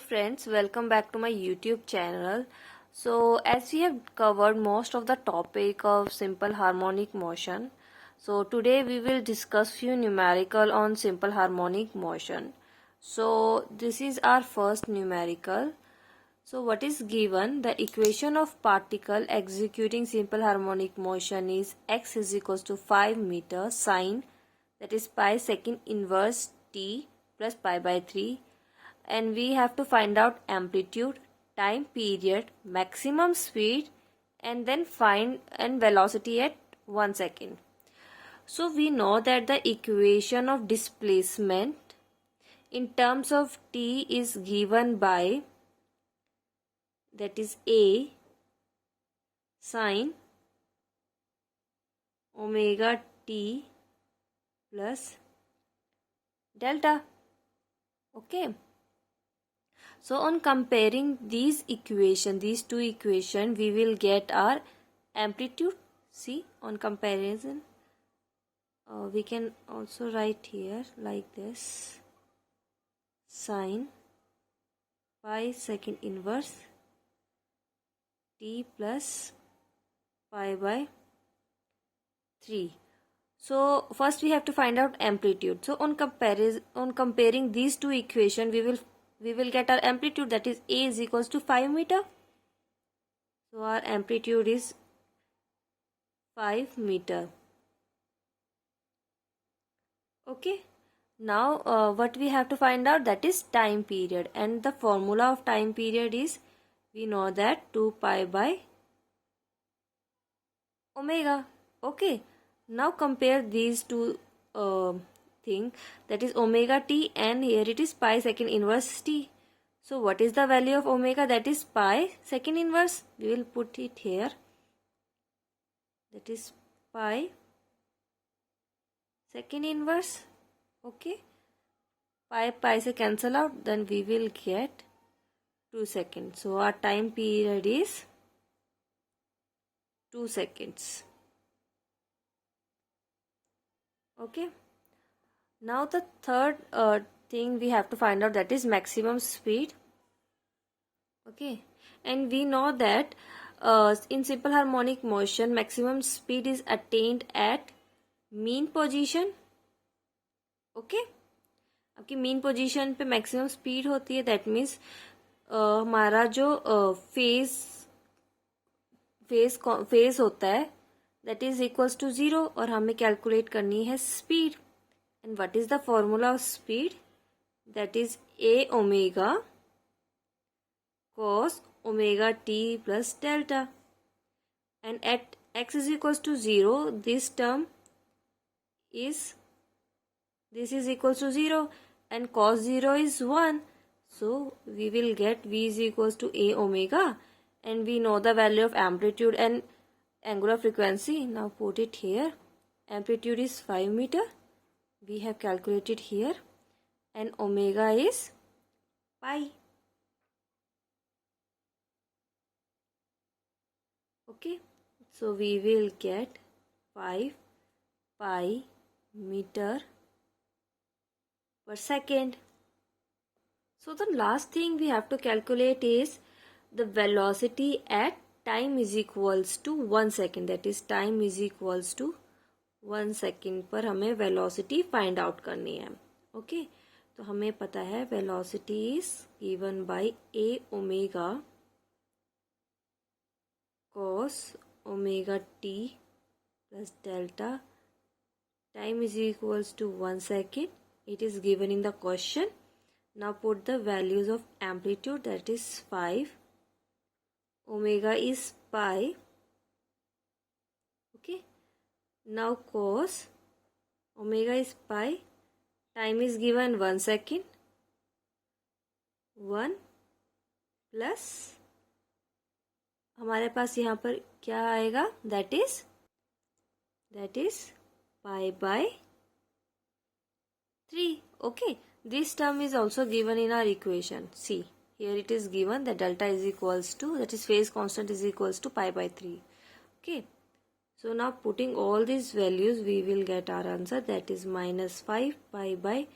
friends, welcome back to my YouTube channel. So as we have covered most of the topic of simple harmonic motion, so today we will discuss few numerical on simple harmonic motion. So this is our first numerical. So what is given? The equation of particle executing simple harmonic motion is x is equals to 5 meter sine, that is pi second inverse t plus pi by 3, and we have to find out amplitude, time period, maximum speed, and then find and velocity at 1 second. So we know that the equation of displacement in terms of t is given by, that is a sine omega t plus delta. Okay. So on comparing these two equations, we will get our amplitude. See, on comparison, we can also write here like this: sine pi second inverse t plus pi by 3. So first we have to find out amplitude. So on comparing these two equations, we will get our amplitude, that is a is equals to 5 meter. So our amplitude is 5 meter. Okay. Now what we have to find out, that is time period, and the formula of time period is, we know that 2 pi by omega. Okay. Now compare these two thing, that is omega t, and here it is pi second inverse t. So what is the value of omega? That is pi second inverse. We will put it here. That is pi second inverse. Okay. Pi se cancel out. Then we will get 2 seconds. So our time period is 2 seconds. Okay. Now the third thing we have to find out, that is maximum speed. Okay. And we know that in simple harmonic motion, maximum speed is attained at mean position. Okay. आपकी mean position पे maximum speed होती है, that means हमारा जो phase होता है, that is equals to 0, और हमें कैलकुलेट करनी है speed. And what is the formula of speed? That is a omega cos omega t plus delta. And at x is equals to 0, this term is, this is equals to 0, and cos 0 is 1. So we will get v is equals to a omega, and we know the value of amplitude and angular frequency. Now put it here. Amplitude is 5 meter. We have calculated here, and omega is pi. Okay. So we will get 5 pi meter per second. So the last thing we have to calculate is the velocity at time is equals to 1 second. That is time is equals to 1 second पर हमें velocity find out करनी है. Okay. तो हमें पता है velocity is given by a omega cos omega t plus delta. Time is equals to 1 second. It is given in the question. Now put the values of amplitude, that is 5. Omega is pi. Okay. Now cos omega is pi. Time is given 1 second. 1 plus हमारे पास यहाँ पर क्या आएगा? That is pi by 3. Okay. This term is also given in our equation. See, here it is given that delta is equals to, that is phase constant is equals to pi by 3. Okay. So now putting all these values, we will get our answer, that is minus 5 pi by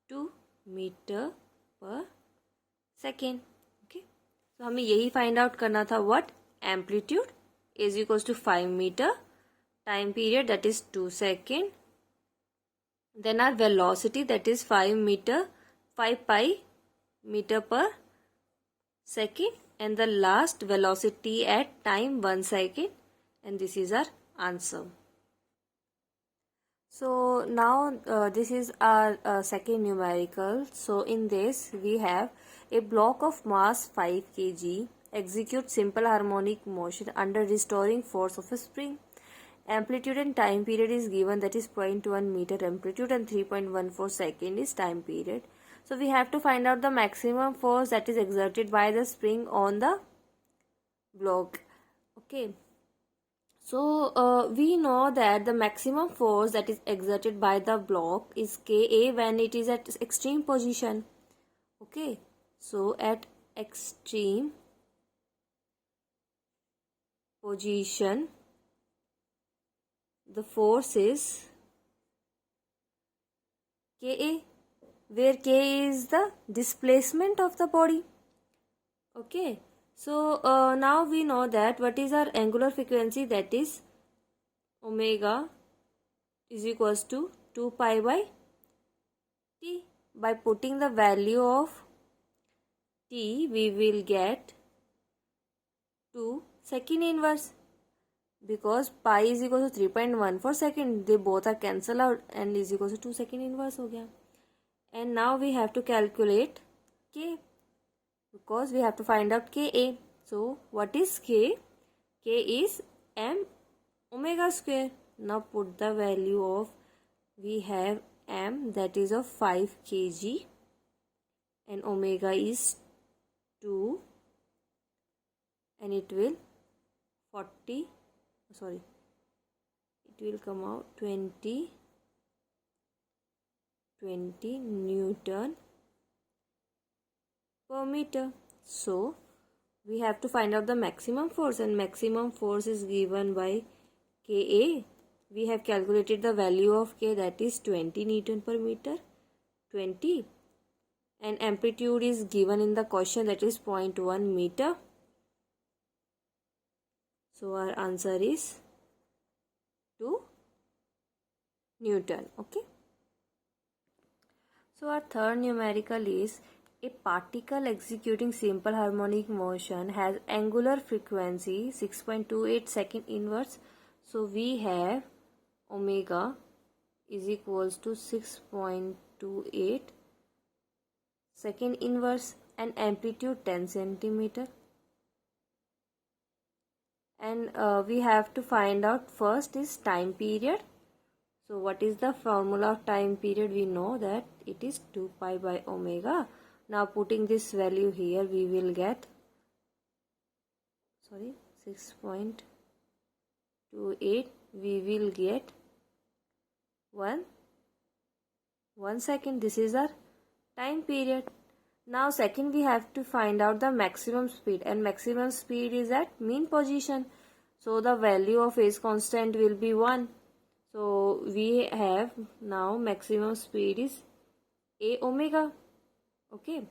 2 meter per second. Okay, तो हमें यही find out करना था, what, amplitude is equals to 5 metre, time period that is 2 second, then our velocity that is 5 pi meter per second, and the last velocity at time 1 second, and this is our answer. So now this is our second numerical. So in this we have a block of mass 5 kg execute simple harmonic motion under restoring force of a spring. Amplitude and time period is given, that is 0.1 meter amplitude and 3.14 second is time period. So we have to find out the maximum force that is exerted by the spring on the block. Okay. So we know that the maximum force that is exerted by the block is Ka when it is at extreme position. Okay. So at extreme position, the force is Ka, where K is the displacement of the body. Okay, so now we know that what is our angular frequency, that is omega is equals to 2 pi by t. By putting the value of t, we will get 2 second inverse, because pi is equal to 3.14 second, they both are cancelled out and is equal to 2 second inverse हो गया. And now we have to calculate K, because we have to find out Ka. So what is K? K is m omega square. Now put the value of, we have m that is of 5 kg and omega is 2, and it will 40, sorry, it will come out 20 Newton per meter. So we have to find out the maximum force, and maximum force is given by Ka. We have calculated the value of K, that is 20 Newton per meter, 20, and amplitude is given in the question, that is 0.1 meter. So our answer is 2 Newton. Okay. So our third numerical is, a particle executing simple harmonic motion has angular frequency 6.28 second inverse. So we have omega is equals to 6.28 second inverse and amplitude 10 centimeter. And we have to find out, first is time period. So what is the formula of time period? We know that it is 2 pi by omega. Now putting this value here, we will get, 6.28, we will get 1 second. This is our time period. Now second, we have to find out the maximum speed, and maximum speed is at mean position. So the value of phase constant will be 1. So we have now maximum speed is a omega. Okay.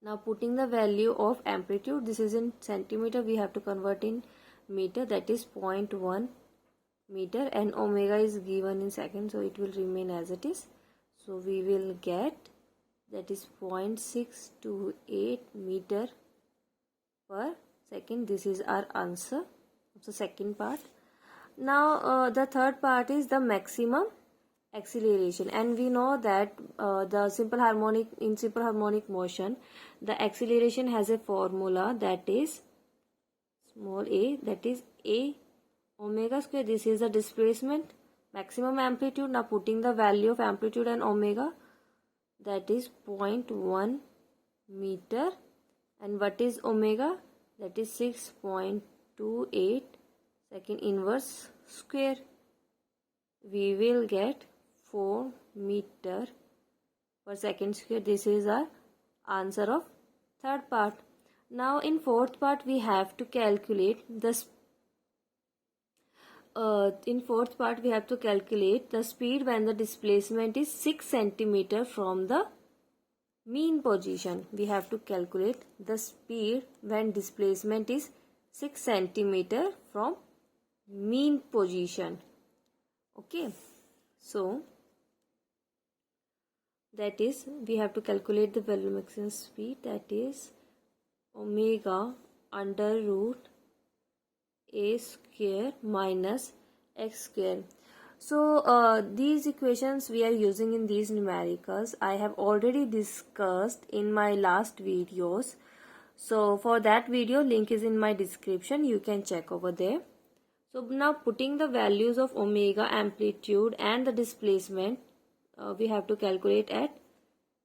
Now putting the value of amplitude, this is in centimeter, we have to convert in meter, that is 0.1 meter, and omega is given in second, so it will remain as it is. So we will get, that is 0.628 meter per second. This is our answer of the second part. Now the third part is the maximum acceleration, and we know that in simple harmonic motion, the acceleration has a formula, that is small a, that is a omega square. This is the displacement, maximum amplitude. Now putting the value of amplitude and omega, that is 0.1 meter, and what is omega, that is 6.28 second inverse square. We will get 4 meter per second square. This is our answer of third part. Now in fourth part, we have to calculate the speed when the displacement is 6 centimeter from the mean position. We have to calculate the speed when displacement is 6 centimeter from mean position. Okay, so that is, we have to calculate the value maximum speed, that is omega under root a square minus x square. So these equations we are using in these numericals I have already discussed in my last videos. So for that video, link is in my description, you can check over there. So now putting the values of omega, amplitude and the displacement, we have to calculate at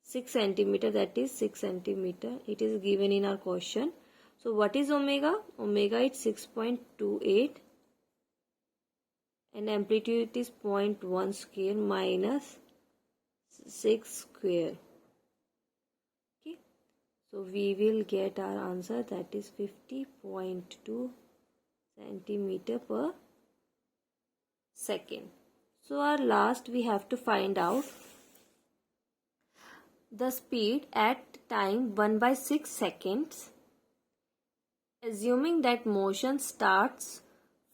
6 centimeter, that is 6 centimeter. It is given in our question. So what is omega? Omega is 6.28 and amplitude is 0.1 square minus 6 square. Okay, so we will get our answer, that is 50.2 centimeter per second. So our last, we have to find out the speed at time 1/6 seconds, assuming that motion starts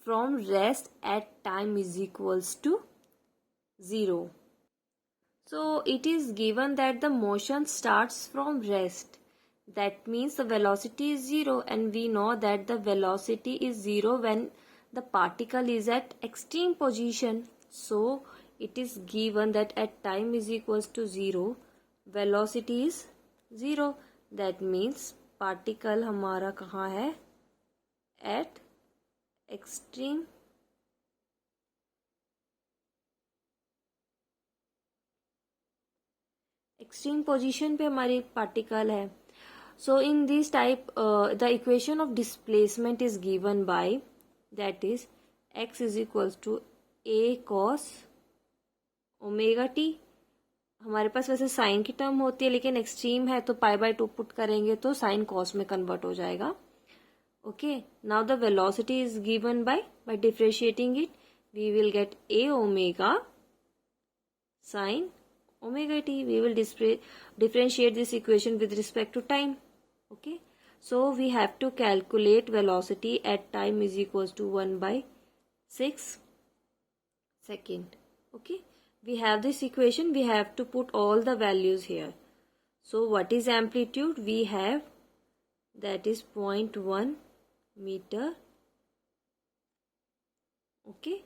from rest at time is equals to 0. So it is given that the motion starts from rest. That means the velocity is 0, and we know that the velocity is 0 when the particle is at extreme position. So it is given that at time is equals to 0, velocity is 0. That means particle हमारा कहाँ है? At extreme position पे हमारी particle है. So in this type, the equation of displacement is given by, that is x is equals to a cos omega t. हमारे पास वैसे sign की term होती है, लेकिन एक्सट्रीम है तो π/2 पुट करेंगे तो साइन कॉस में कन्वर्ट हो जाएगा. Okay, now the velocity is given by differentiating it, we will get a omega sin omega t. We will differentiate this equation with respect to time. Okay, so we have to calculate velocity at time is equals to 1/6 second. Okay, we have this equation, we have to put all the values here. So what is amplitude? We have, that is 0.1 meter. Okay,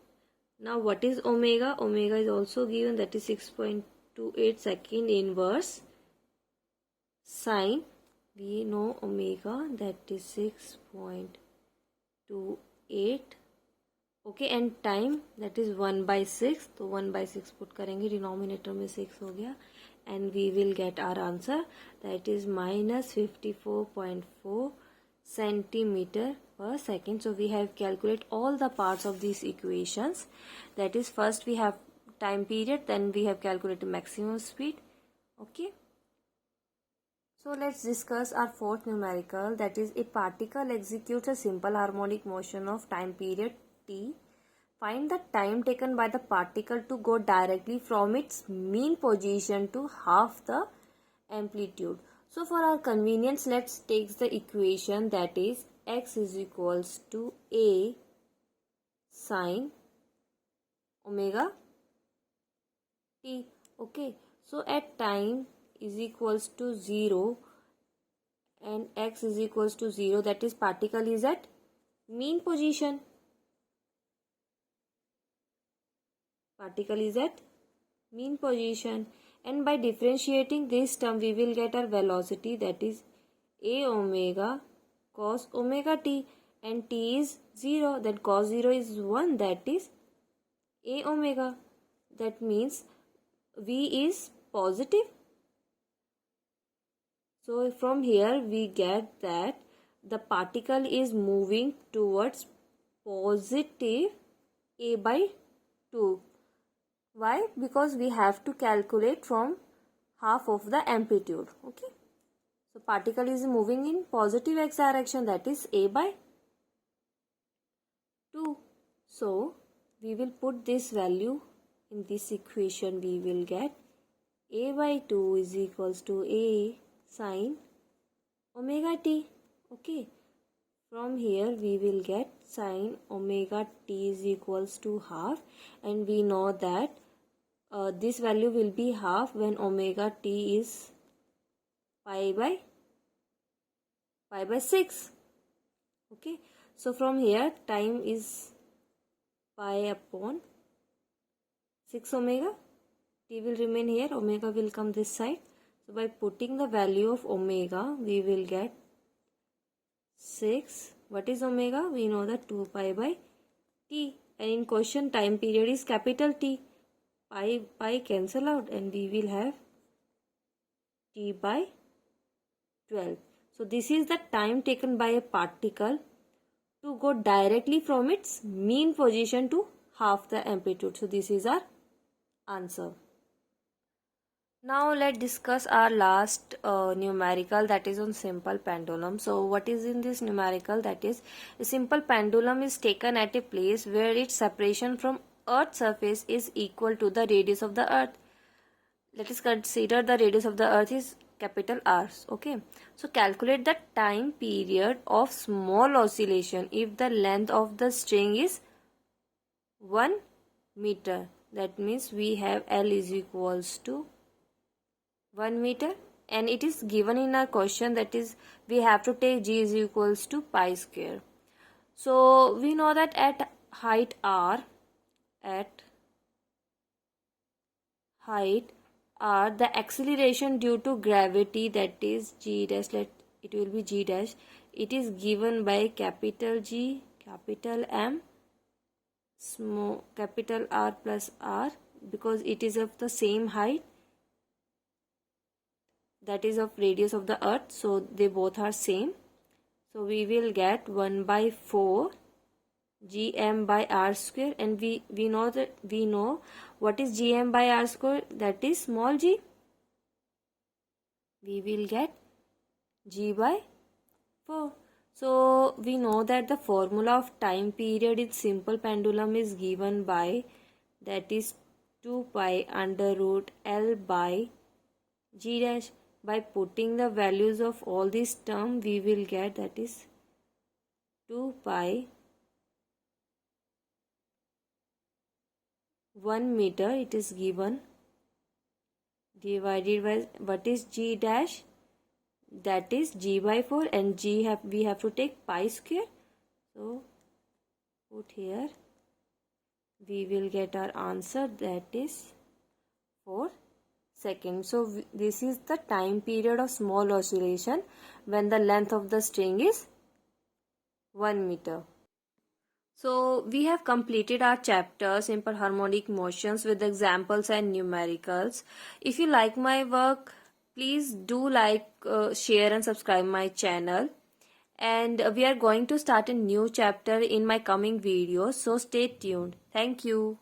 now what is omega? Omega is also given, that is 6.28 second inverse sine. We know omega, that is 6.28. Okay, and time, that is 1/6. तो 1/6 put करेंगे, denominator में 6 हो गया, and we will get our answer, that is minus 54.4 centimeter per second. So we have calculated all the parts of these equations. That is, first we have time period, then we have calculated maximum speed. Okay, so let's discuss our fourth numerical, that is a particle executes a simple harmonic motion of time period t. Find the time taken by the particle to go directly from its mean position to half the amplitude. So for our convenience, let's take the equation, that is x is equals to a sin omega t. Okay, so at time is equals to 0 and x is equals to 0, that is particle is at mean position. Particle is at mean position, and by differentiating this term we will get our velocity, that is a omega cos omega t, and t is 0, then cos 0 is 1, that is a omega. That means v is positive. So from here we get that the particle is moving towards positive a/2. Why? Because we have to calculate from half of the amplitude. Okay, so particle is moving in positive x direction, that is a/2. So we will put this value in this equation, we will get a by 2 is equals to a sine omega t. Okay, from here we will get sine omega t is equals to half, and we know that this value will be half when omega t is pi by 6. Okay, so from here time is pi upon 6 omega. T will remain here, omega will come this side. So by putting the value of omega, we will get 6. What is omega? We know that 2 pi by t. And in question, time period is capital T. Pi cancel out and we will have t by 12. So this is the time taken by a particle to go directly from its mean position to half the amplitude. So this is our answer. Now let's discuss our last numerical, that is on simple pendulum. So what is in this numerical? That is, a simple pendulum is taken at a place where its separation from Earth's surface is equal to the radius of the Earth. Let us consider the radius of the Earth is capital R. Okay, so calculate the time period of small oscillation if the length of the string is 1 meter. That means we have L is equals to 1 meter, and it is given in our question, that is we have to take g is equals to pi square. So we know that at height r, the acceleration due to gravity, that is g dash, it will be g dash, it is given by capital G, capital M, small capital R plus R, because it is of the same height, that is of radius of the Earth, so they both are same. So we will get 1 by 4 gm by r square, and we know what is gm by r square, that is small g. We will get g by 4. So we know that the formula of time period in simple pendulum is given by, that is 2 pi under root L by g dash. By putting the values of all these terms, we will get, that is 2 pi 1 meter, it is given, divided by what is g dash, that is g by 4, and we have to take pi square. So put here, we will get our answer, that is 4 seconds. So this is the time period of small oscillation when the length of the string is 1 meter. So we have completed our chapter Simple Harmonic Motions with examples and numericals. If you like my work, please do like, share and subscribe my channel. And we are going to start a new chapter in my coming videos, so stay tuned. Thank you.